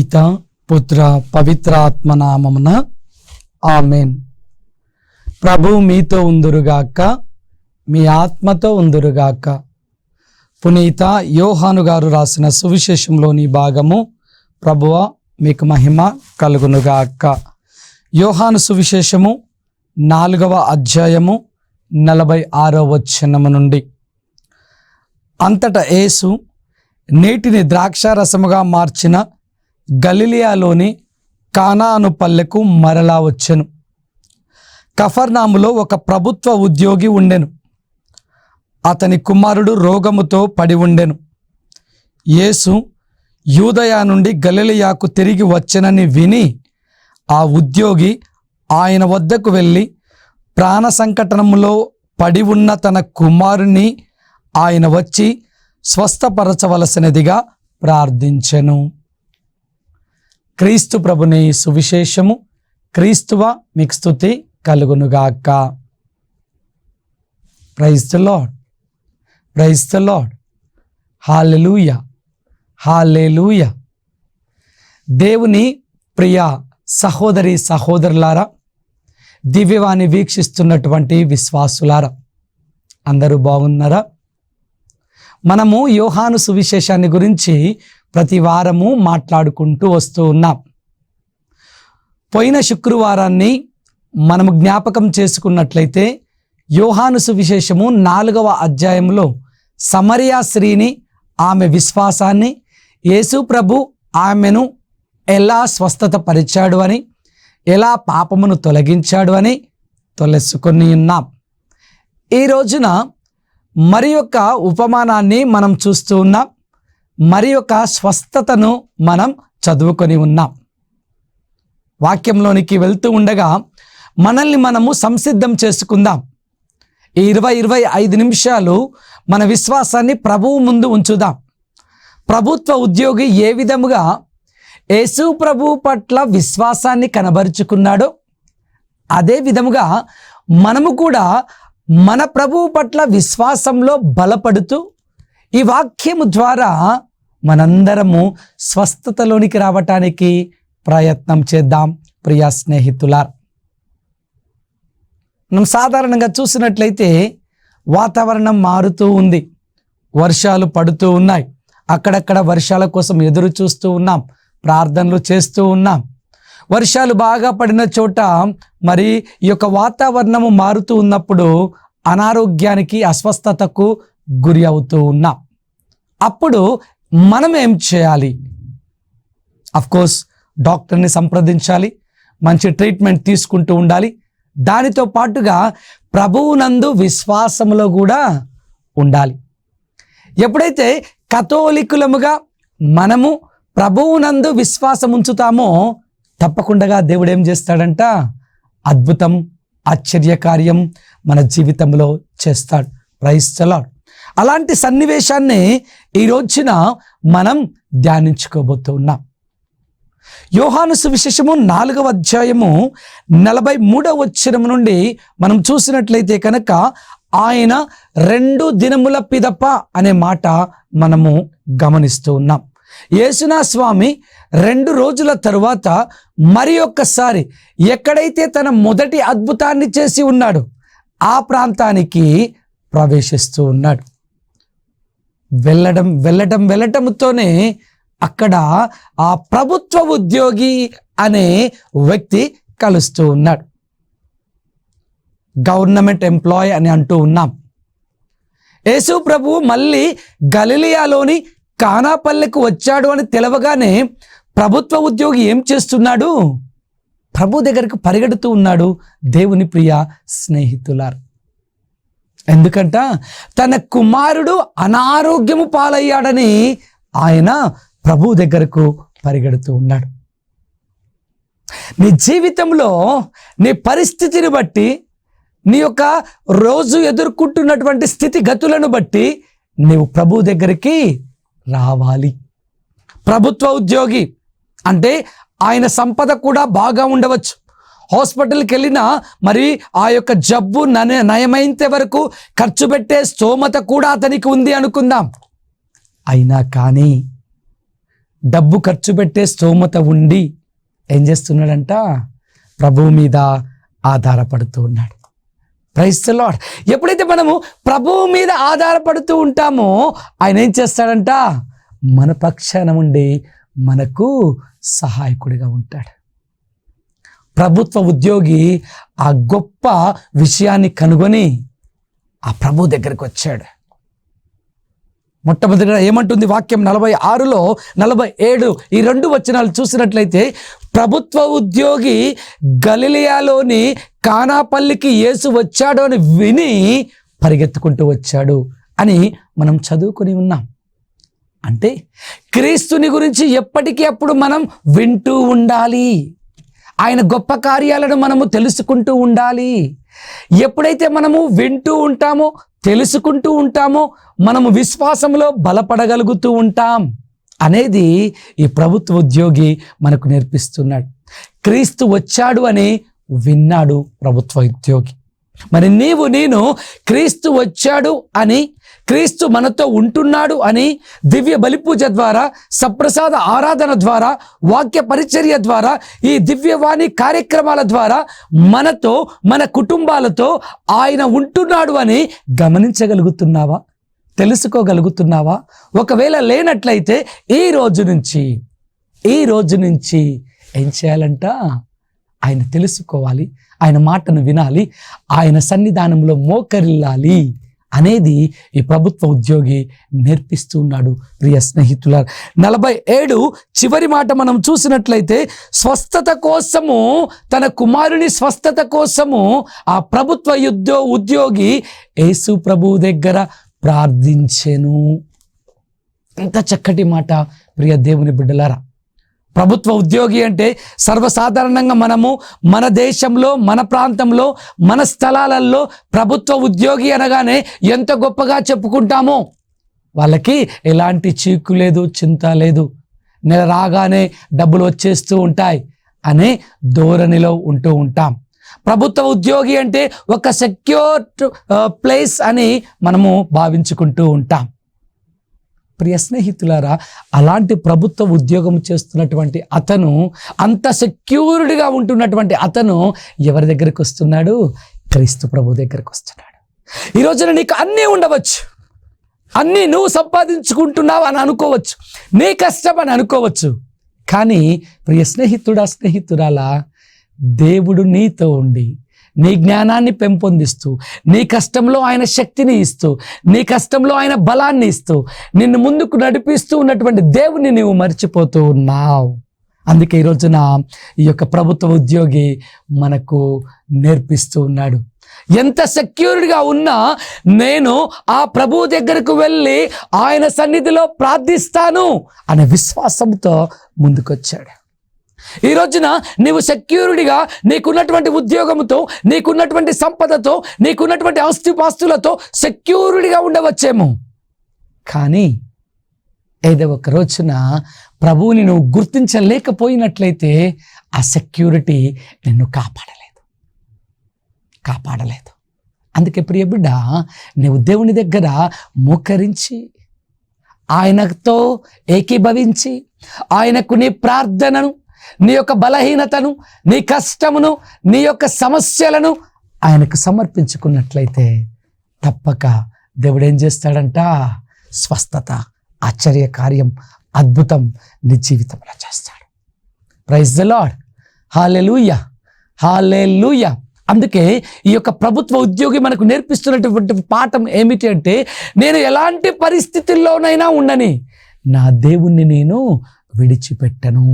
పిత పుత్ర పవిత్ర ఆత్మ నామమున ఆమేన్. ప్రభు మీతో ఉందురుగాక, మీ ఆత్మతో ఉందురుగాక. పునీత యోహాను గారు రాసిన సువిశేషంలోని భాగము. ప్రభువ మీకు మహిమ కలుగునుగాక. యోహాను సువిశేషము 4వ అధ్యాయము 46వ వచనము నుండి. అంతటా యేసు నీటిని ద్రాక్షారసముగా మార్చిన గలిలయలోని కానాను పల్లెకు మరలా వచ్చెను. కఫర్నాములో ఒక ప్రభుత్వ ఉద్యోగి ఉండెను. అతని కుమారుడు రోగముతో పడి ఉండెను. యేసు యూదయ నుండి గలిలయకు తిరిగి వచ్చెనని విని ఆ ఉద్యోగి ఆయన వద్దకు వెళ్ళి ప్రాణ సంకటములో పడి ఉన్న తన కుమారుని ఆయన వచ్చి స్వస్థపరచవలసినదిగా ప్రార్థించెను. క్రీస్తు ప్రభుని సువిశేషము. క్రీస్తువ మీకు స్తుతి కలుగునుగాక. Praise the Lord, praise the Lord. Hallelujah, hallelujah. దేవుని ప్రియ సహోదరి సహోదరులారా, దివ్యవాణి వీక్షిస్తున్నటువంటి విశ్వాసులారా, అందరూ బాగున్నారా? మనము యోహాను సువిశేషాన్ని గురించి ప్రతి వారము మాట్లాడుకుంటూ వస్తూ ఉన్నాం. పోయిన శుక్రవారాన్ని మనము జ్ఞాపకం చేసుకున్నట్లయితే యోహాను సువిశేషము 4వ అధ్యాయంలో సమరియా స్త్రీని, ఆమె విశ్వాసాన్ని, యేసు ప్రభు ఆమెను ఎలా స్వస్థత పరిచాడు అని, ఎలా పాపమును తొలగించాడు అని తెలుసుకొని ఉన్నాం. ఈ రోజున మరి యొక్క ఉపమానాన్ని మనం చూస్తూ ఉన్నాం. మరి యొక్క స్వస్థతను మనం చదువుకొని ఉన్నాం. వాక్యంలోనికి వెళ్తూ ఉండగా మనల్ని మనము సంసిద్ధం చేసుకుందాం. ఈ 20-25 నిమిషాలు మన విశ్వాసాన్ని ప్రభువు ముందు ఉంచుదాం. ప్రభుత్వ ఉద్యోగి ఏ విధముగా యేసు ప్రభు పట్ల విశ్వాసాన్ని కనబరుచుకున్నాడో అదే విధముగా మనము కూడా మన ప్రభువు పట్ల విశ్వాసంలో బలపడుతూ ఈ వాక్యము ద్వారా మనందరము స్వస్థతలోనికి రావటానికి ప్రయత్నం చేద్దాం. ప్రియ స్నేహితులారా, మనం సాధారణంగా చూసినట్లయితే వాతావరణం మారుతూ ఉంది. వర్షాలు పడుతూ ఉన్నాయి. అక్కడక్కడ వర్షాల కోసం ఎదురు చూస్తూ ఉన్నాం, ప్రార్థనలు చేస్తూ ఉన్నాం. వర్షాలు బాగా పడిన చోట మరి ఈ యొక్క వాతావరణము మారుతూ ఉన్నప్పుడు అనారోగ్యానికి, అస్వస్థతకు గురి అవుతూ ఉన్నాం. అప్పుడు మనం ఏం చేయాలి? అఫ్కోర్స్ డాక్టర్ని సంప్రదించాలి, మంచి ట్రీట్మెంట్ తీసుకుంటూ ఉండాలి. దానితో పాటుగా ప్రభువునందు విశ్వాసములో కూడా ఉండాలి. ఎప్పుడైతే కథోలికులముగా మనము ప్రభువునందు విశ్వాసం ఉంచుతామో తప్పకుండా దేవుడు ఏం చేస్తాడంట? అద్భుతం, ఆశ్చర్యకార్యం మన జీవితంలో చేస్తాడు. Praise the lord. అలాంటి సన్నివేశాన్ని ఈ రోజున మనం ధ్యానించుకోబోతూ ఉన్నాం. యోహాను సువిశేషము 4వ అధ్యాయము 43వ వచనం నుండి మనం చూసినట్లయితే కనుక ఆయన 2 దినముల పిదప అనే మాట మనము గమనిస్తూ ఉన్నాం. యేసునా స్వామి 2 రోజుల తరువాత మరి ఒక్కసారి ఎక్కడైతే తన మొదటి అద్భుతాన్ని చేసి ఉన్నాడు ఆ ప్రాంతానికి ప్రవేశిస్తూ ఉన్నాడు. వెళ్ళటంతోనే అక్కడ ఆ ప్రభుత్వ ఉద్యోగి అనే వ్యక్తి కలుస్తూ ఉన్నాడు. గవర్నమెంట్ ఎంప్లాయీ అని అంటూ ఉన్నాం. యేసు ప్రభువు మళ్ళీ గలిలయలోని కానాపల్లెకు వచ్చాడు అని తెలవగానే ప్రభుత్వ ఉద్యోగి ఏం చేస్తున్నాడు? ప్రభు దగ్గరికి పరిగెడుతూ ఉన్నాడు. దేవుని ప్రియ స్నేహితులారు, ఎందుకంట తన కుమారుడు అనారోగ్యము పాలయ్యాడని ఆయన ప్రభు దగ్గరకు పరిగెడుతూ ఉన్నాడు. నీ జీవితంలో నీ పరిస్థితిని బట్టి, నీ యొక్క రోజు ఎదుర్కొంటున్నటువంటి స్థితిగతులను బట్టి నీవు ప్రభు దగ్గరికి రావాలి. ప్రభుత్వ ఉద్యోగి అంటే ఆయన సంపద కూడా బాగా ఉండవచ్చు. హాస్పిటల్కి వెళ్ళినా మరి ఆ యొక్క జబ్బు నయమైనంత వరకు ఖర్చు పెట్టే స్తోమత కూడా అతనికి ఉంది అనుకుందాం. అయినా కానీ డబ్బు ఖర్చు పెట్టే స్తోమత ఉండి ఏం చేస్తున్నాడంట? ప్రభువు మీద ఆధారపడుతూ ఉన్నాడు. Praise the lord. ఎప్పుడైతే మనము ప్రభువు మీద ఆధారపడుతూ ఉంటామో ఆయన ఏం చేస్తాడంట? మన పక్షాన ఉండి మనకు సహాయకుడిగా ఉంటాడు. ప్రభుత్వ ఉద్యోగి ఆ గొప్ప విషయాన్ని కనుగొని ఆ ప్రభు దగ్గరికి వచ్చాడు. మొట్టమొదటిగా ఏమంటుంది వాక్యం 46లో 47 ఈ 2 వచనాలు చూసినట్లయితే, ప్రభుత్వ ఉద్యోగి గలిలయలోని కానాపల్లికి యేసు వచ్చాడు అని విని పరిగెత్తుకుంటూ వచ్చాడు అని మనం చదువుకొని ఉన్నాం. అంటే క్రీస్తుని గురించి ఎప్పటికీ అప్పుడు మనం వింటూ ఉండాలి. ఆయన గొప్ప కార్యాలను మనము తెలుసుకుంటూ ఉండాలి. ఎప్పుడైతే మనము వింటూ ఉంటామో, తెలుసుకుంటూ ఉంటామో, మనము విశ్వాసంలో బలపడగలుగుతూ ఉంటాం అనేది ఈ ప్రభుత్వ ఉద్యోగి మనకు నేర్పిస్తున్నాడు. క్రీస్తు వచ్చాడు అని విన్నాడు ప్రభుత్వ ఉద్యోగి. మరి నేను క్రీస్తు వచ్చాడు అని, క్రీస్తు మనతో ఉంటున్నాడు అని దివ్య బలిపూజ ద్వారా, సప్రసాద ఆరాధన ద్వారా, వాక్య పరిచర్య ద్వారా, ఈ దివ్యవాణి కార్యక్రమాల ద్వారా మనతో, మన కుటుంబాలతో ఆయన ఉంటున్నాడు అని గమనించగలుగుతున్నావా? తెలుసుకోగలుగుతున్నావా? ఒకవేళ లేనట్లయితే ఈ రోజు నుంచి ఏం చేయాలంట? ఆయన తెలుసుకోవాలి, ఆయన మాటను వినాలి, ఆయన సన్నిధానంలో మోకరిల్లాలి అనేది ఈ ప్రభుత్వ ఉద్యోగి నేర్పిస్తూ ఉన్నాడు. ప్రియ స్నేహితుల 47 చివరి మాట మనం చూసినట్లయితే, స్వస్థత కోసము, తన కుమారుని స్వస్థత కోసము ఆ ప్రభుత్వ ఉద్యోగి యేసు ప్రభు దగ్గర ప్రార్థించెను. ఎంత చక్కటి మాట ప్రియ దేవుని బిడ్డలారా. ప్రభుత్వ ఉద్యోగి అంటే సర్వసాధారణంగా మనము మన దేశంలో, మన ప్రాంతంలో, మన స్థలాలలో ప్రభుత్వ ఉద్యోగి అనగానే ఎంత గొప్పగా చెప్పుకుంటామో, వాళ్ళకి ఎలాంటి చీకు లేదు, చింత లేదు, నెల రాగానే డబ్బులు వచ్చేస్తూ ఉంటాయి అనే ధోరణిలో ఉంటూ ఉంటాం. ప్రభుత్వ ఉద్యోగి అంటే ఒక సెక్యూర్డ్ ప్లేస్ అని మనము భావించుకుంటూ ఉంటాం. ప్రియ స్నేహితులారా, అలాంటి ప్రభుత్వ ఉద్యోగం చేస్తున్నటువంటి అతను, అంత సెక్యూర్డ్గా ఉంటున్నటువంటి అతను ఎవరి దగ్గరికి వస్తున్నాడు? క్రీస్తు ప్రభు దగ్గరికి వస్తున్నాడు. ఈ రోజున నీకు అన్నీ ఉండవచ్చు, అన్నీ నువ్వు సంపాదించుకుంటున్నావు అని అనుకోవచ్చు, నీ కష్టం అని అనుకోవచ్చు. కానీ ప్రియ స్నేహితురాలా, దేవుడు నీతో ఉండి నీ జ్ఞానాన్ని పెంపొందిస్తూ, నీ కష్టంలో ఆయన శక్తిని ఇస్తూ, నీ కష్టంలో ఆయన బలాన్ని ఇస్తూ, నిన్ను ముందుకు నడిపిస్తూ ఉన్నటువంటి దేవుని నీవు మర్చిపోతూ ఉన్నావు. అందుకే ఈ రోజున ఈ యొక్క ప్రభుత్వ ఉద్యోగి మనకు నేర్పిస్తూ ఉన్నాడు. ఎంత సెక్యూర్డ్గా ఉన్నా నేను ఆ ప్రభువు దగ్గరకు వెళ్ళి ఆయన సన్నిధిలో ప్రార్థిస్తాను అనే విశ్వాసంతో ముందుకొచ్చాడు. ఈ రోజున నీవు సెక్యూరిటీగా నీకున్నటువంటి ఉద్యోగంతో, నీకున్నటువంటి సంపదతో, నీకున్నటువంటి ఆస్తిపాస్తులతో సెక్యూరిటీగా ఉండవచ్చేమో. కానీ ఏదో ఒక రోజున ప్రభువుని నువ్వు గుర్తించలేకపోయినట్లయితే ఆ సెక్యూరిటీ నిన్ను కాపాడలేదు. అందుకే ప్రియ బిడ్డ, నీవు దేవుని దగ్గర మోకరించి, ఆయనతో ఏకీభవించి, ఆయనకు నీ ప్రార్థనను, నీ యొక్క బలహీనతను, నీ కష్టమును, నీ యొక్క సమస్యలను ఆయనకు సమర్పించుకున్నట్లయితే తప్పక దేవుడు ఏం చేస్తాడంట? స్వస్థత, ఆశ్చర్య కార్యం, అద్భుతం నీ జీవితంలో చేస్తాడు. Praise the Lord. Hallelujah, hallelujah. అందుకే ఈ యొక్క ప్రభుత్వ ఉద్యోగి మనకు నేర్పిస్తున్నటువంటి పాఠం ఏమిటి అంటే, నేను ఎలాంటి పరిస్థితుల్లోనైనా ఉండని నా దేవుణ్ణి నేను విడిచిపెట్టను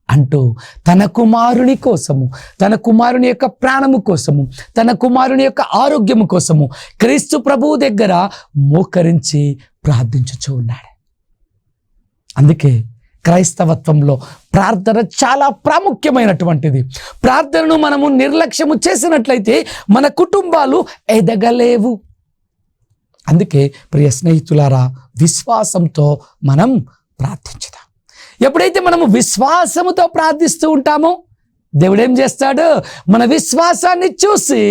అంటూ తన కుమారుని కోసము, తన కుమారుని యొక్క ప్రాణము కోసము, తన కుమారుని యొక్క ఆరోగ్యము కోసము క్రీస్తు ప్రభువు దగ్గర మోకరించి ప్రార్థించుచూ ఉన్నాడు. అందుకే క్రైస్తవత్వంలో ప్రార్థన చాలా ప్రాముఖ్యమైనటువంటిది. ప్రార్థనను మనము నిర్లక్ష్యము చేసినట్లయితే మన కుటుంబాలు ఎదగలేవు. అందుకే ప్రియ స్నేహితులారా, విశ్వాసంతో మనం ప్రార్థించుదాం. ఎప్పుడైతే మనము విశ్వాసముతో ప్రార్థిస్తూ ఉంటామో దేవుడు ఏం చేస్తాడు? మన విశ్వాసాన్ని చూసి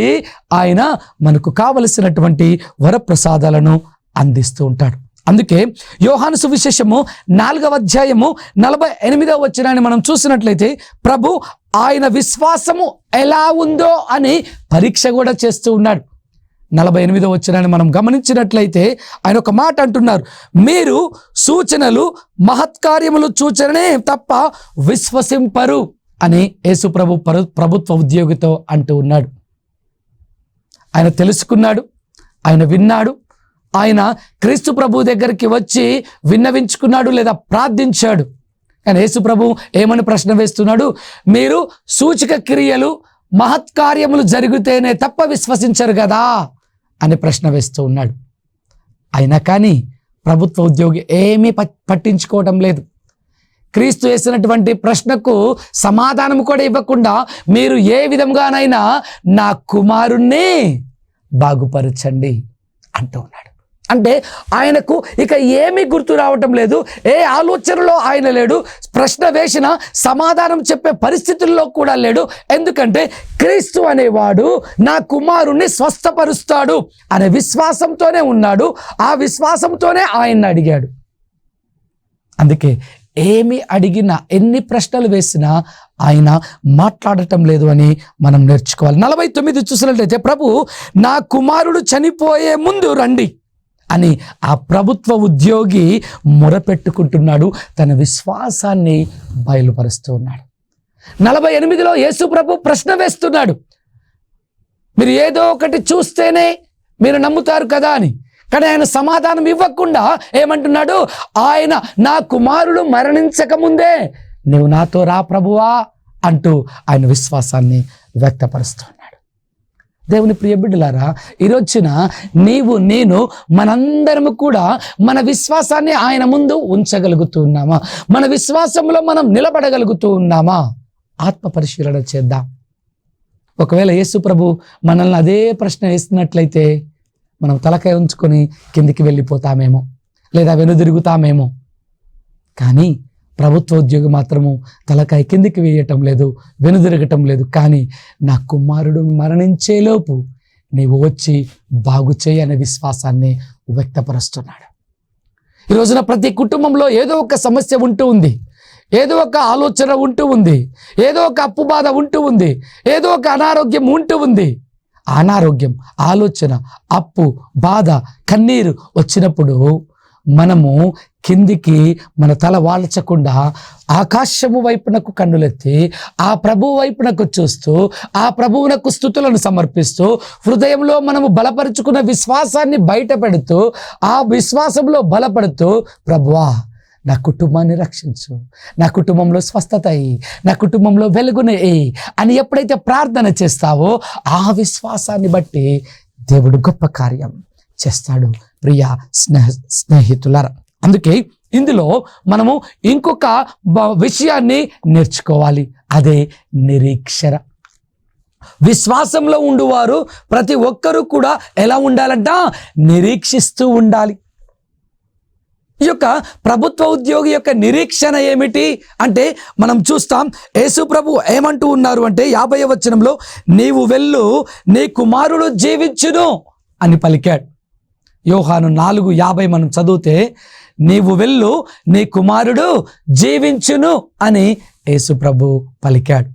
ఆయన మనకు కావలసినటువంటి వరప్రసాదాలను అందిస్తూ ఉంటాడు. అందుకే యోహాను సువిశేషము 4వ అధ్యాయము 48వ వచనాన్ని మనం చూసినట్లయితే ప్రభు ఆయన విశ్వాసము ఎలా ఉందో అని పరీక్ష కూడా చేస్తూ ఉన్నాడు. 48వ వచనాన్ని మనం గమనించినట్లయితే ఆయన ఒక మాట అంటున్నారు, మీరు సూచనలు మహత్కార్యములు చూచనే తప్ప విశ్వసింపరు అని యేసు ప్రభు ప్రభుత్వ ఉద్యోగితో అంటూ ఉన్నాడు. ఆయన తెలుసుకున్నాడు, ఆయన విన్నాడు, ఆయన క్రీస్తు ప్రభు దగ్గరికి వచ్చి విన్నవించుకున్నాడు లేదా ప్రార్థించాడు. కానీ యేసు ప్రభు ఏమని ప్రశ్న వేస్తున్నాడు, మీరు సూచక క్రియలు మహత్కార్యములు జరిగితేనే తప్ప విశ్వసించరు కదా అని ప్రశ్న వేస్తూ ఉన్నాడు. అయినా కానీ ప్రభుత్వ ఉద్యోగి ఏమీ పట్టించుకోవడం లేదు. క్రీస్తు వేసినటువంటి ప్రశ్నకు సమాధానం కూడా ఇవ్వకుండా మీరు ఏ విధంగానైనా నా కుమారుణ్ణి బాగుపరచండి అంటూ ఉన్నాడు. అంటే ఆయనకు ఇక ఏమీ గుర్తు రావటం లేదు, ఏ ఆలోచనలో ఆయన లేడు, ప్రశ్న వేసిన సమాధానం చెప్పే పరిస్థితుల్లో కూడా లేడు. ఎందుకంటే క్రీస్తు అనేవాడు నా కుమారుణ్ణి స్వస్థపరుస్తాడు అనే విశ్వాసంతోనే ఉన్నాడు. ఆ విశ్వాసంతోనే ఆయన్ని అడిగాడు. అందుకే ఏమి అడిగినా, ఎన్ని ప్రశ్నలు వేసినా ఆయన మాట్లాడటం లేదు అని మనం నేర్చుకోవాలి. 49 చూసినట్లయితే ప్రభు నా కుమారుడు చనిపోయే ముందు రండి అని ఆ ప్రభుత్వ ఉద్యోగి మొరపెట్టుకుంటున్నాడు, తన విశ్వాసాన్ని బయలుపరుస్తూ ఉన్నాడు. 48లో యేసు ప్రభు ప్రశ్న వేస్తున్నాడు, మీరు ఏదో ఒకటి చూస్తేనే మీరు నమ్ముతారు కదా అని. కానీ ఆయన సమాధానం ఇవ్వకుండా ఏమంటున్నాడు, ఆయన నా కుమారుడు మరణించక ముందే నువ్వు నాతో రా ప్రభువా అంటూ ఆయన విశ్వాసాన్ని వ్యక్తపరుస్తున్నాడు. దేవుని ప్రియ బిడ్డలారా, ఈరోజున నీవు నేను మనందరము కూడా మన విశ్వాసాన్ని ఆయన ముందు ఉంచగలుగుతూ ఉన్నామా? మన విశ్వాసంలో మనం నిలబడగలుగుతూ ఉన్నామా? ఆత్మ పరిశీలన చేద్దాం. ఒకవేళ యేసు ప్రభు మనల్ని అదే ప్రశ్న వేస్తున్నట్లయితే మనం తలకాయ ఉంచుకొని కిందికి వెళ్ళిపోతామేమో, లేదా వెనుదిరుగుతామేమో. కానీ ప్రభుత్వ ఉద్యోగి మాత్రము తలకాయ కిందికి వేయటం లేదు, వెనుదిరగటం లేదు. కానీ నా కుమారుడు మరణించేలోపు నీవు వచ్చి బాగు చేయి అనే విశ్వాసాన్ని వ్యక్తపరుస్తున్నాడు. ఈ రోజున ప్రతి కుటుంబంలో ఏదో ఒక సమస్య ఉంటూ ఉంది, ఏదో ఒక ఆలోచన ఉంటూ ఉంది, ఏదో ఒక అప్పు బాధ ఉంటూ ఉంది, ఏదో ఒక అనారోగ్యం ఉంటూ ఉంది. అనారోగ్యం, ఆలోచన, అప్పు, బాధ, కన్నీరు వచ్చినప్పుడు మనము కిందికి మన తల వాల్చకుండా ఆకాశము వైపునకు కన్నులెత్తి ఆ ప్రభువు వైపునకు చూస్తూ ఆ ప్రభువునకు స్తుతులను సమర్పిస్తూ హృదయంలో మనము బలపరుచుకున్న విశ్వాసాన్ని బయట పెడుతూ ఆ విశ్వాసంలో బలపడుతూ, ప్రభువా నా కుటుంబాన్ని రక్షించు, నా కుటుంబంలో స్వస్థత అయ్యి, నా కుటుంబంలో వెలుగుని అని ఎప్పుడైతే ప్రార్థన చేస్తావో ఆ విశ్వాసాన్ని బట్టి దేవుడు గొప్ప కార్యం చేస్తాడు. ప్రియ స్నేహితులారా, అందుకే ఇందులో మనము ఇంకొక విషయాన్ని నేర్చుకోవాలి, అదే నిరీక్షణ. విశ్వాసంలో ఉండువారు ప్రతి ఒక్కరూ కూడా ఎలా ఉండాలంట? నిరీక్షిస్తూ ఉండాలి. ఈ యొక్క ప్రభుత్వ ఉద్యోగి యొక్క నిరీక్షణ ఏమిటి అంటే మనం చూస్తాం. యేసు ప్రభు ఏమంటూ ఉన్నారు అంటే 50వ వచనంలో, నీవు వెళ్ళు, నీ కుమారుడు జీవించును అని పలికాడు. యోహాను 4:50 మనం చదివితే, నీవు వెళ్ళు, నీ కుమారుడు జీవించును అని యేసు ప్రభు పలికాడు.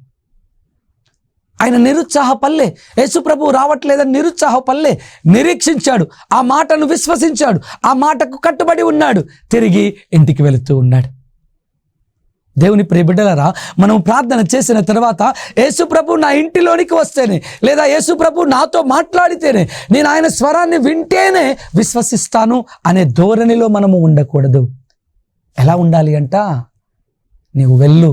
ఆయన నిరుత్సాహపల్లె, యేసు ప్రభు రావట్లేదని నిరుత్సాహపల్లె, నిరీక్షించాడు, ఆ మాటను విశ్వసించాడు, ఆ మాటకు కట్టుబడి ఉన్నాడు, తిరిగి ఇంటికి వెళుతూ ఉన్నాడు. దేవుని ప్రియ బిడ్డలారా, మనం ప్రార్థన చేసిన తర్వాత యేసు ప్రభు నా ఇంటిలోనికి వస్తేనే, లేదా యేసు ప్రభు నాతో మాట్లాడితేనే, నేను ఆయన స్వరాన్ని వింటేనే విశ్వసిస్తాను అనే ధోరణిలో మనము ఉండకూడదు. ఎలా ఉండాలి అంట? నీవు వెళ్ళు,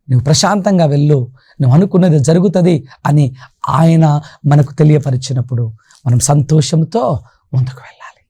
నువ్వు ప్రశాంతంగా వెళ్ళు, నువ్వు అనుకున్నది జరుగుతుంది అని ఆయన మనకు తెలియపరిచినప్పుడు మనం సంతోషంతో ముందుకు వెళ్ళాలి.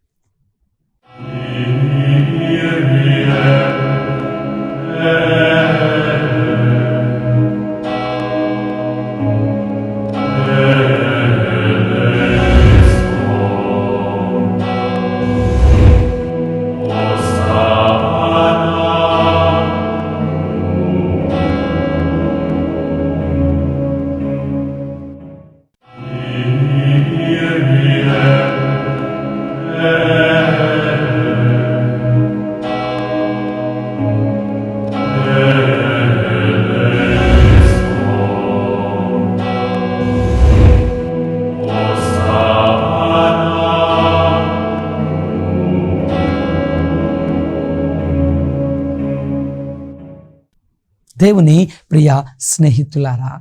దేవుని ప్రియ స్నేహితులారా,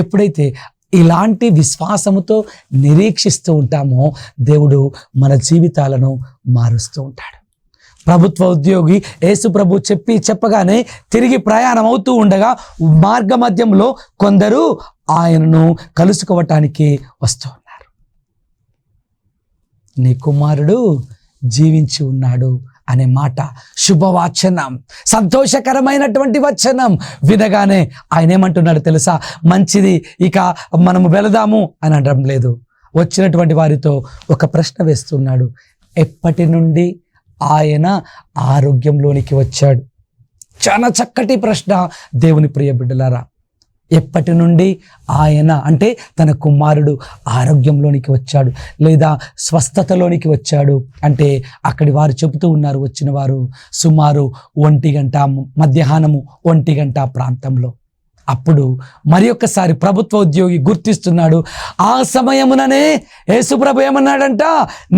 ఎప్పుడైతే ఇలాంటి విశ్వాసముతో నిరీక్షిస్తూ ఉంటామో దేవుడు మన జీవితాలను మారుస్తూ ఉంటాడు. ప్రభుత్వ ఉద్యోగి యేసు ప్రభు చెప్పగానే తిరిగి ప్రయాణం అవుతూ ఉండగా మార్గ మధ్యంలో కొందరు ఆయనను కలుసుకోవటానికి వస్తూ ఉన్నారు. నీ కుమారుడు జీవించి ఉన్నాడు అనే మాట శుభవచనం, సంతోషకరమైనటువంటి వచనం వినగానే ఆయన ఏమంటున్నాడు తెలుసా? మంచిది, ఇక మనము వెళదాము అని అనడం లేదు. వచ్చినటువంటి వారితో ఒక ప్రశ్న వేస్తున్నాడు. ఎప్పటి నుండి ఆయన ఆరోగ్యంలోనికి వచ్చాడు? చాలా చక్కటి ప్రశ్న దేవుని ప్రియ బిడ్డలారా. ఎప్పటి నుండి ఆయన అంటే తన కుమారుడు ఆరోగ్యంలోనికి వచ్చాడు లేదా స్వస్థతలోనికి వచ్చాడు అంటే అక్కడి వారు చెబుతూ ఉన్నారు, వచ్చిన వారు సుమారు 1 గంట మధ్యాహ్నము 1 గంట ప్రాంతంలో. అప్పుడు మరి ఒక్కసారి ప్రభుత్వ ఉద్యోగి గుర్తిస్తున్నాడు. ఆ సమయముననే యేసుప్రభు ఏమన్నాడంట?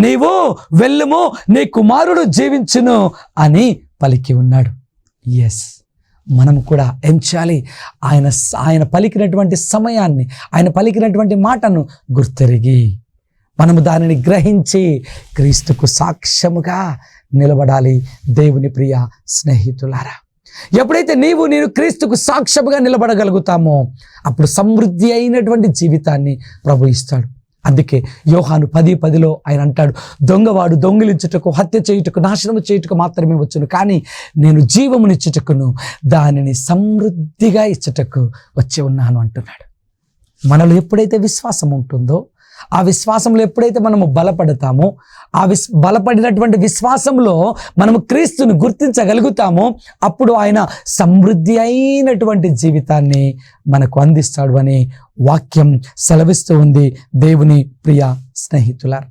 నీవు వెళ్ళుము, నీ కుమారుడు జీవించును అని పలికి ఉన్నాడు. ఎస్, మనం కూడా ఏం చేయాలి? ఆయన పలికినటువంటి సమయాన్ని, ఆయన పలికినటువంటి మాటను గుర్తెరిగి మనము దానిని గ్రహించి క్రీస్తుకు సాక్ష్యముగా నిలబడాలి. దేవుని ప్రియ స్నేహితులారా, ఎప్పుడైతే నేను క్రీస్తుకు సాక్ష్యముగా నిలబడగలుగుతామో అప్పుడు సమృద్ధి అయినటువంటి జీవితాన్ని ప్రభు ఇస్తాడు. అందుకే యోహాను 10:10 ఆయన అంటాడు, దొంగవాడు దొంగిలించుటకు, హత్య చేయుటకు, నాశనము చేయుటకు మాత్రమే వచ్చును, కానీ నేను జీవమునిచ్చుటకును దానిని సమృద్ధిగా ఇచ్చుటకు వచ్చి ఉన్నాను అంటున్నాడు. మనలో ఎప్పుడైతే విశ్వాసం ఉంటుందో, ఆ విశ్వాసంలో ఎప్పుడైతే మనము బలపడతామో, ఆ బలపడినటువంటి విశ్వాసంలో మనము క్రీస్తుని గుర్తించగలుగుతామో అప్పుడు ఆయన సమృద్ధి అయినటువంటి జీవితాన్ని మనకు అందిస్తాడు అని వాక్యం సెలవిస్తూ ఉంది. దేవుని ప్రియ స్నేహితులారా,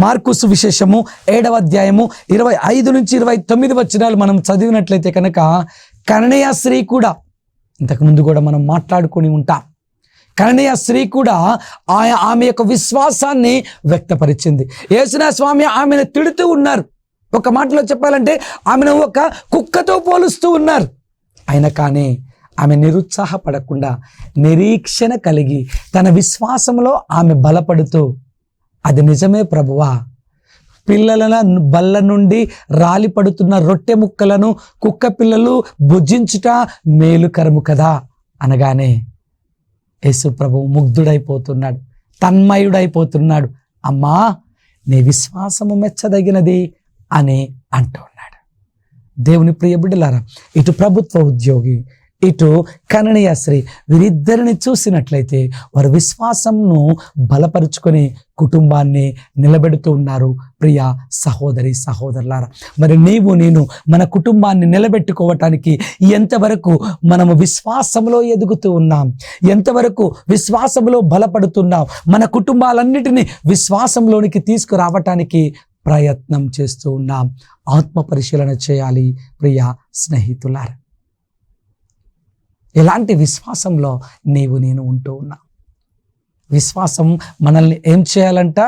మార్కు సువిశేషము 7వ అధ్యాయము 25 నుంచి 29 వచనాలు మనం చదివినట్లయితే కనుక కననీయ స్త్రీ కూడా, ఇంతకుముందు కూడా మనం మాట్లాడుకొని ఉంటాం, కననీయ స్త్రీ కూడా ఆమె యొక్క విశ్వాసాన్ని వ్యక్తపరిచింది. యేసునాథ స్వామి ఆమెను తిడుతూ ఉన్నారు. ఒక మాటలో చెప్పాలంటే ఆమెను ఒక కుక్కతో పోలుస్తూ ఉన్నారు. అయినా కానీ ఆమె నిరుత్సాహపడకుండా నిరీక్షణ కలిగి తన విశ్వాసంలో ఆమె బలపడుతూ, అది నిజమే ప్రభువా, పిల్లల బల్ల నుండి రాలిపడుతున్న రొట్టె ముక్కలను కుక్క పిల్లలు భుజించుట మేలుకరము కదా అనగానే యేసు ప్రభువు ముగ్ధుడైపోతున్నాడు, తన్మయుడైపోతున్నాడు. అమ్మా, నీ విశ్వాసము మెచ్చదగినది అని అంటూ ఉన్నాడు. దేవుని ప్రియ బిడ్డలారా, ఇటు ప్రభుత్వ ఉద్యోగి, ఇటు కననీయ స్త్రీ, వీరిద్దరిని చూసినట్లయితే వారు విశ్వాసంను బలపరుచుకొని కుటుంబాన్ని నిలబెడుతూ ఉన్నారు. ప్రియ సహోదరి సహోదరులారా, మరి నేను మన కుటుంబాన్ని నిలబెట్టుకోవటానికి ఎంతవరకు మనము విశ్వాసంలో ఎదుగుతూ ఉన్నాం, ఎంతవరకు విశ్వాసంలో బలపడుతున్నాం, మన కుటుంబాలన్నిటినీ విశ్వాసంలోనికి తీసుకురావటానికి ప్రయత్నం చేస్తూ ఉన్నాం. ఆత్మ పరిశీలన చేయాలి ప్రియ స్నేహితులారా. ఎలాంటి విశ్వాసంలో నేను ఉంటూ ఉన్నా? విశ్వాసం మనల్ని ఏం చేయాలంట?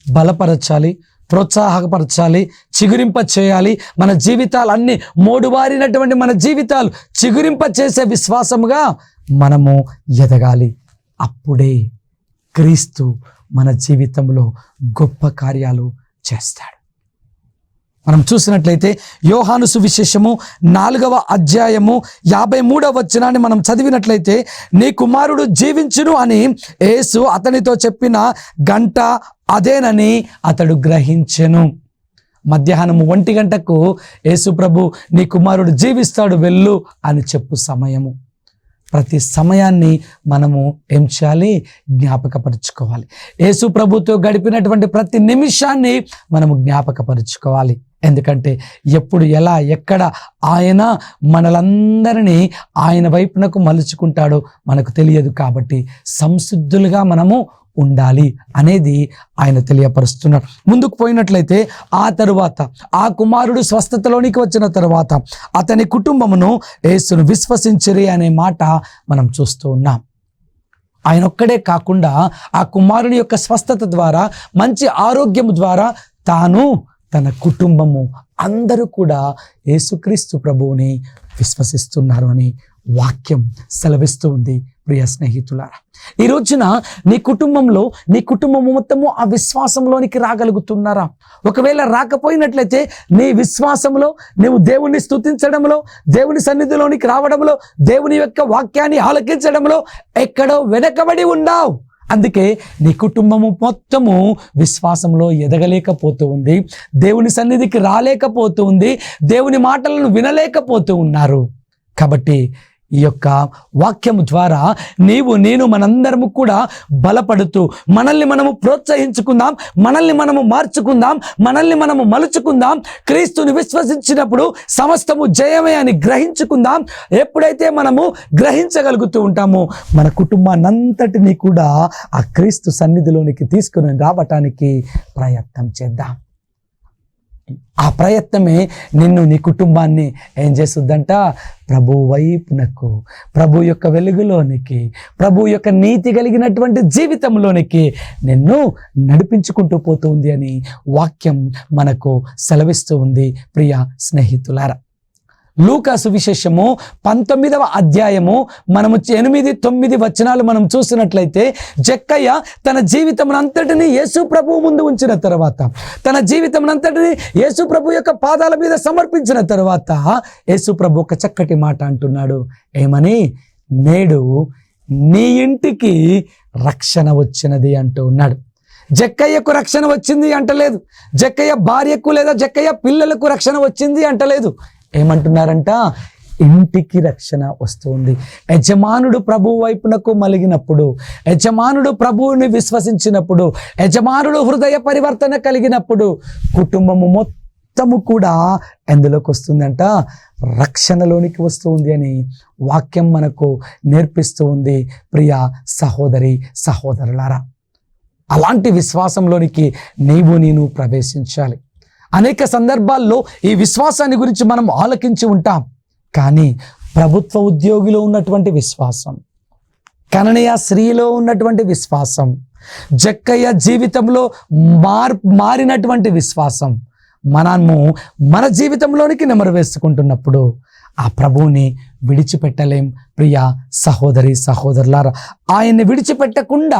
బలపరచాలి, ప్రోత్సాహపరచాలి, చిగురింప చేయాలి. మన జీవితాలన్నీ మోడుబారినటువంటి మన జీవితాలు చిగురింప చేసే విశ్వాసముగా మనము ఎదగాలి. అప్పుడే క్రీస్తు మన జీవితంలో గొప్ప కార్యాలు చేస్తాడు. మనం చూసినట్లయితే యోహాను సువిశేషము 4వ అధ్యాయము 53వ వచనాన్ని మనం చదివినట్లయితే, నీ కుమారుడు జీవించును అని యేసు అతనితో చెప్పిన గంట అదేనని అతడు గ్రహించెను. మధ్యాహ్నము 1 గంటకు యేసు ప్రభు నీ కుమారుడు జీవిస్తాడు, వెళ్ళు అని చెప్పు సమయము. ప్రతి సమయాన్ని మనము ఏం చేయాలి? జ్ఞాపకపరుచుకోవాలి. యేసు ప్రభుతో గడిపినటువంటి ప్రతి నిమిషాన్ని మనము జ్ఞాపకపరుచుకోవాలి. ఎందుకంటే ఎప్పుడు, ఎలా, ఎక్కడ ఆయన మనలందరినీ ఆయన వైపునకు మలుచుకుంటాడో మనకు తెలియదు. కాబట్టి సంసిద్ధులుగా మనము ఉండాలి అనేది ఆయన తెలియపరుస్తున్నాడు. ముందుకు పోయినట్లయితే ఆ తరువాత ఆ కుమారుడు స్వస్థతలోనికి వచ్చిన తరువాత అతని కుటుంబమును యేసును విశ్వసించిరి అనే మాట మనం చూస్తూ ఉన్నాం. ఆయన ఒక్కడే కాకుండా ఆ కుమారుని యొక్క స్వస్థత ద్వారా, మంచి ఆరోగ్యం ద్వారా తాను, తన కుటుంబము అందరూ కూడా యేసుక్రీస్తు ప్రభువుని విశ్వసిస్తున్నారు అని వాక్యం సెలవిస్తూ ఉంది. ప్రియ స్నేహితులారా, ఈ రోజున నీ కుటుంబంలో నీ కుటుంబం మొత్తము ఆ విశ్వాసంలోనికి రాగలుగుతున్నారా? ఒకవేళ రాకపోయినట్లయితే నీ విశ్వాసంలో నువ్వు దేవుణ్ణి స్తుతించడంలో, దేవుని సన్నిధిలోనికి రావడంలో, దేవుని యొక్క వాక్యాన్ని ఆలకించడంలో ఎక్కడో వెనకబడి ఉన్నావు. అందుకే నీ కుటుంబము మొత్తము విశ్వాసంలో ఎదగలేకపోతూ ఉంది, దేవుని సన్నిధికి రాలేకపోతూ ఉంది, దేవుని మాటలను వినలేకపోతూ ఉన్నారు. కాబట్టి ఈ యొక్క వాక్యము ద్వారా నేను మనందరము కూడా బలపడుతూ మనల్ని మనము ప్రోత్సహించుకుందాం, మనల్ని మనము మార్చుకుందాం, మనల్ని మనము మలుచుకుందాం. క్రీస్తుని విశ్వసించినప్పుడు సమస్తము జయమే అని గ్రహించుకుందాం. ఎప్పుడైతే మనము గ్రహించగలుగుతూ ఉంటామో మన కుటుంబాన్నంతటినీ కూడా ఆ క్రీస్తు సన్నిధిలోనికి తీసుకుని రావటానికి ప్రయత్నం చేద్దాం. ఆ ప్రయత్నమే నిన్ను నీ కుటుంబాన్ని ఏం చేస్తుందంట? ప్రభు వైపునకు, ప్రభు యొక్క వెలుగులోనికి, ప్రభు యొక్క నీతి కలిగినటువంటి జీవితంలోనికి నిన్ను నడిపించుకుంటూ పోతుంది అని వాక్యం మనకు సెలవిస్తూ ఉంది. ప్రియ స్నేహితులారా, లూకా సువిశేషము 19వ అధ్యాయము మనము 8-9 వచనాలు మనం చూసినట్లయితే, జక్కయ్య తన జీవితమునంతటిని యేసు ప్రభువు ముందు ఉంచిన తర్వాత, తన జీవితమునంతటిని యేసు ప్రభు యొక్క పాదాల మీద సమర్పించిన తర్వాత యేసు ప్రభు ఒక చక్కటి మాట అంటున్నాడు. ఏమని? నేడు నీ ఇంటికి రక్షణ వచ్చినది అంటూ ఉన్నాడు. జక్కయ్యకు రక్షణ వచ్చింది అంటలేదు, జక్కయ్య భార్యకు లేదా జక్కయ్య పిల్లలకు రక్షణ వచ్చింది అంటలేదు. ఏమంటున్నారంట? ఇంటికి రక్షణ వస్తుంది. యజమానుడు ప్రభువు వైపునకు మలిగినప్పుడు, యజమానుడు ప్రభువుని విశ్వసించినప్పుడు, యజమానుడు హృదయ పరివర్తన కలిగినప్పుడు కుటుంబము మొత్తము కూడా ఎందులోకి వస్తుందంట? రక్షణలోనికి వస్తుంది అని వాక్యం మనకు నేర్పిస్తూ ఉంది. ప్రియ సహోదరి సహోదరులారా, అలాంటి విశ్వాసంలోనికి నేను ప్రవేశించాలి. అనేక సందర్భాల్లో ఈ విశ్వాసాన్ని గురించి మనం ఆలకించి ఉంటాం. కానీ ప్రభుత్వ ఉద్యోగిలో ఉన్నటువంటి విశ్వాసం, కననీయ స్త్రీలో ఉన్నటువంటి విశ్వాసం, జక్కయ్య జీవితంలో మారినటువంటి విశ్వాసం మనము మన జీవితంలోనికి నెమరు వేసుకుంటున్నప్పుడు ఆ ప్రభువుని విడిచిపెట్టలేం. ప్రియ సహోదరి సహోదరులారా, ఆయన్ని విడిచిపెట్టకుండా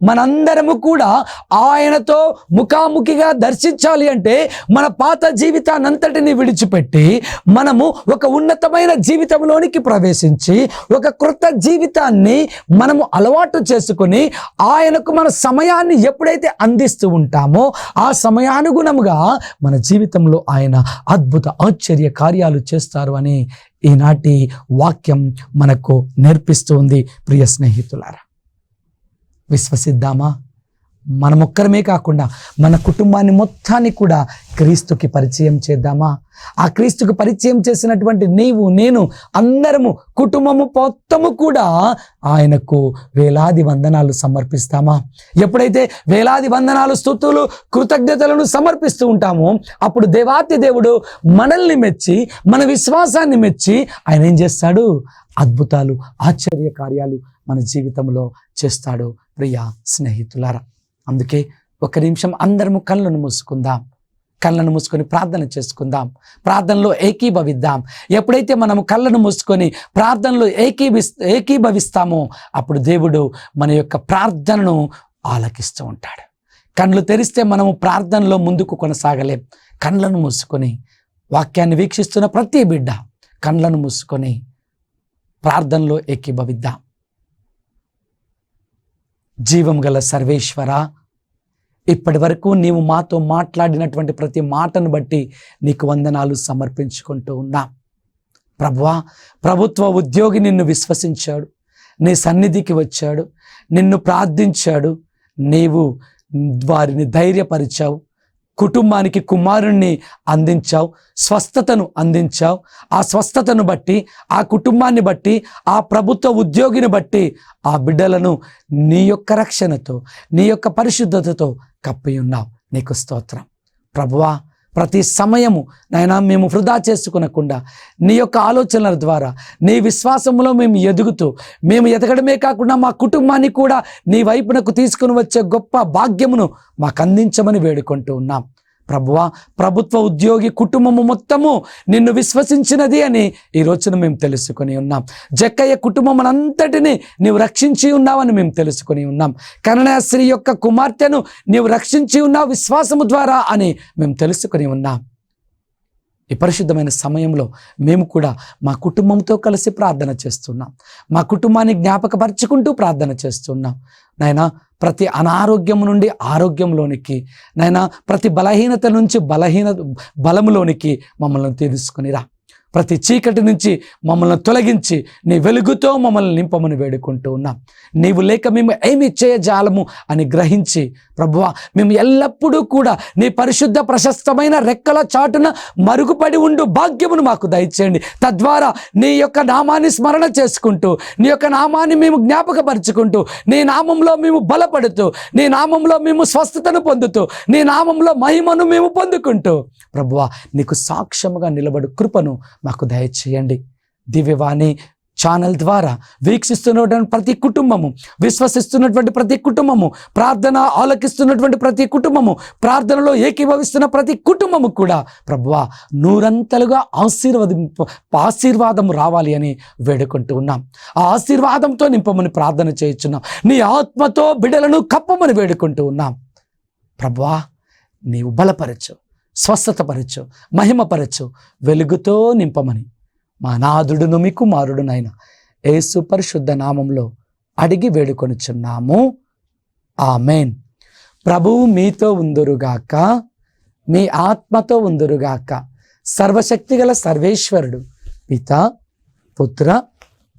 మనందరము కూడా ఆయనతో ముఖాముఖిగా దర్శించాలి అంటే మన పాత జీవితాన్నంతటిని విడిచిపెట్టి మనము ఒక ఉన్నతమైన జీవితంలోనికి ప్రవేశించి ఒక క్రొత్త జీవితాన్ని మనము అలవాటు చేసుకొని ఆయనకు మన సమయాన్ని ఎప్పుడైతే అందిస్తూ ఉంటామో ఆ సమయానుగుణముగా మన జీవితంలో ఆయన అద్భుత ఆశ్చర్య కార్యాలు చేస్తారు అని ఈనాటి వాక్యం మనకు నేర్పిస్తూ ఉంది. ప్రియ స్నేహితులారా, విశ్వసిద్దామా? మనమొక్కరమే కాకుండా మన కుటుంబాన్ని మొత్తాన్ని కూడా క్రీస్తుకి పరిచయం చేద్దామా? ఆ క్రీస్తుకి పరిచయం చేసినటువంటి నేను అందరము కుటుంబము మొత్తము కూడా ఆయనకు వేలాది వందనాలు సమర్పిస్తామా? ఎప్పుడైతే వేలాది వందనాలు, స్తుతులు, కృతజ్ఞతలను సమర్పిస్తూ ఉంటామో అప్పుడు దేవాతి దేవుడు మనల్ని మెచ్చి, మన విశ్వాసాన్ని మెచ్చి ఆయన ఏం చేస్తాడు? అద్భుతాలు, ఆశ్చర్య కార్యాలు మన జీవితంలో చేస్తాడు. ప్రియ స్నేహితులారా, అందుకే ఒక నిమిషం అందరము కళ్ళను మూసుకొని ప్రార్థన చేసుకుందాం. ప్రార్థనలో ఏకీభవిద్దాం. ఎప్పుడైతే మనము కళ్ళను మూసుకొని ప్రార్థనలో ఏకీభవిస్తామో అప్పుడు దేవుడు మన యొక్క ప్రార్థనను ఆలకిస్తూ ఉంటాడు. కళ్ళు తెరిస్తే మనము ప్రార్థనలో ముందుకు కొనసాగలేం. కళ్ళను మూసుకొని, వాక్యాన్ని వీక్షిస్తున్న ప్రతి బిడ్డ కళ్ళను మూసుకొని ప్రార్థనలో ఏకీభవిద్దాం. జీవం గల సర్వేశ్వర, ఇప్పటి వరకు నీవు మాతో మాట్లాడినటువంటి ప్రతి మాటను బట్టి నీకు వందనాలు సమర్పించుకుంటూ ఉన్నా. ప్రభువా, ప్రభుత్వ ఉద్యోగి నిన్ను విశ్వసించాడు, నీ సన్నిధికి వచ్చాడు, నిన్ను ప్రార్థించాడు, నీవు వారిని ధైర్యపరిచావు, కుటుంబానికి కుమారుణ్ణి అందించావు, స్వస్థతను అందించావు. ఆ స్వస్థతను బట్టి, ఆ కుటుంబాన్ని బట్టి, ఆ ప్రభుత్వ ఉద్యోగిని బట్టి ఆ బిడ్డలను నీ యొక్క రక్షణతో, నీ యొక్క పరిశుద్ధతతో కప్పి ఉన్నావు. నీకు స్తోత్రం ప్రభువా. ప్రతి సమయము నాయనా మేము వృధా చేసుకునకుండా నీ యొక్క ఆలోచనల ద్వారా, నీ విశ్వాసంలో మేము ఎదుగుతూ, మేము ఎదగడమే కాకుండా మా కుటుంబాన్ని కూడా నీ వైపునకు తీసుకుని వచ్చే గొప్ప భాగ్యమును మాకు అందించమని వేడుకుంటూ ఉన్నాం. ప్రభువా, ప్రభుత్వ ఉద్యోగి కుటుంబము మొత్తము నిన్ను విశ్వసించినది అని ఈ రోజున మేము తెలుసుకొని ఉన్నాం. జక్కయ్య కుటుంబం అంతటిని నీవు రక్షించి ఉన్నావని మేము తెలుసుకొని ఉన్నాం. కననస్త్రీ యొక్క కుమార్తెను నీవు రక్షించి ఉన్నావు విశ్వాసము ద్వారా అని మేము తెలుసుకొని ఉన్నాం. ఈ పరిశుద్ధమైన సమయంలో మేము కూడా మా కుటుంబంతో కలిసి ప్రార్థన చేస్తున్నాం. మా కుటుంబాన్ని జ్ఞాపకపరుచుకుంటూ ప్రార్థన చేస్తున్నాం. నాయనా, ప్రతి అనారోగ్యం నుండి ఆరోగ్యంలోనికి, నాయనా ప్రతి బలహీనత నుంచి బలములోనికి మమ్మల్ని తీసుకునిరా. ప్రతి చీకటి నుంచి మమ్మల్ని తొలగించి నీ వెలుగుతో మమ్మల్ని నింపమని వేడుకుంటూ ఉన్నాం. నీవు లేక మేము ఏమి చేయజాలము అని గ్రహించి ప్రభువా, మేము ఎల్లప్పుడూ కూడా నీ పరిశుద్ధ ప్రశస్తమైన రెక్కల చాటున మరుగుపడి ఉండు భాగ్యమును మాకు దయచేయండి. తద్వారా నీ యొక్క నామాన్ని స్మరణ చేసుకుంటూ, నీ యొక్క నామాన్ని మేము జ్ఞాపకపరుచుకుంటూ, నీ నామంలో మేము బలపడుతూ, నీ నామంలో మేము స్వస్థతను పొందుతూ, నీ నామంలో మహిమను మేము పొందుకుంటూ ప్రభువా నీకు సాక్ష్యముగా నిలబడు కృపను మాకు దయచేయండి. దివ్యవాణి ఛానల్ ద్వారా వీక్షిస్తున్నటువంటి ప్రతి కుటుంబము, విశ్వసిస్తున్నటువంటి ప్రతి కుటుంబము, ప్రార్థన ఆలకిస్తున్నటువంటి ప్రతి కుటుంబము, ప్రార్థనలో ఏకీభవిస్తున్న ప్రతి కుటుంబము కూడా ప్రభువా నూరంతలుగా ఆశీర్వాదము రావాలి అని వేడుకుంటూ ఉన్నాం. ఆ ఆశీర్వాదంతో నింపమని ప్రార్థన చేయుచున్నాం. నీ ఆత్మతో బిడ్డలను కప్పమని వేడుకుంటూ ఉన్నాం. ప్రభువా నీవు బలపరచు, స్వస్థతపరచు, మహిమపరచు, వెలుగుతో నింపమని మా నాథుడును మీ కుమారుడునైన యేసు పరిశుద్ధ నామంలో అడిగి వేడుకొనుచున్నాము. ఆమేన్. ప్రభువు మీతో ఉందురుగాక, మీ ఆత్మతో ఉందురుగాక. సర్వశక్తిగల సర్వేశ్వరుడు పిత, పుత్ర,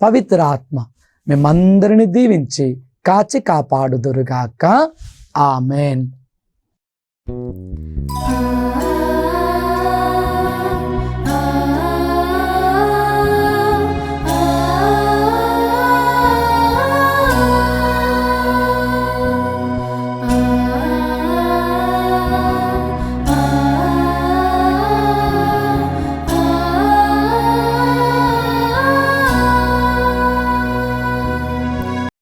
పవిత్ర ఆత్మ మేమందరిని దీవించి కాచి కాపాడుదురుగాక. ఆమేన్.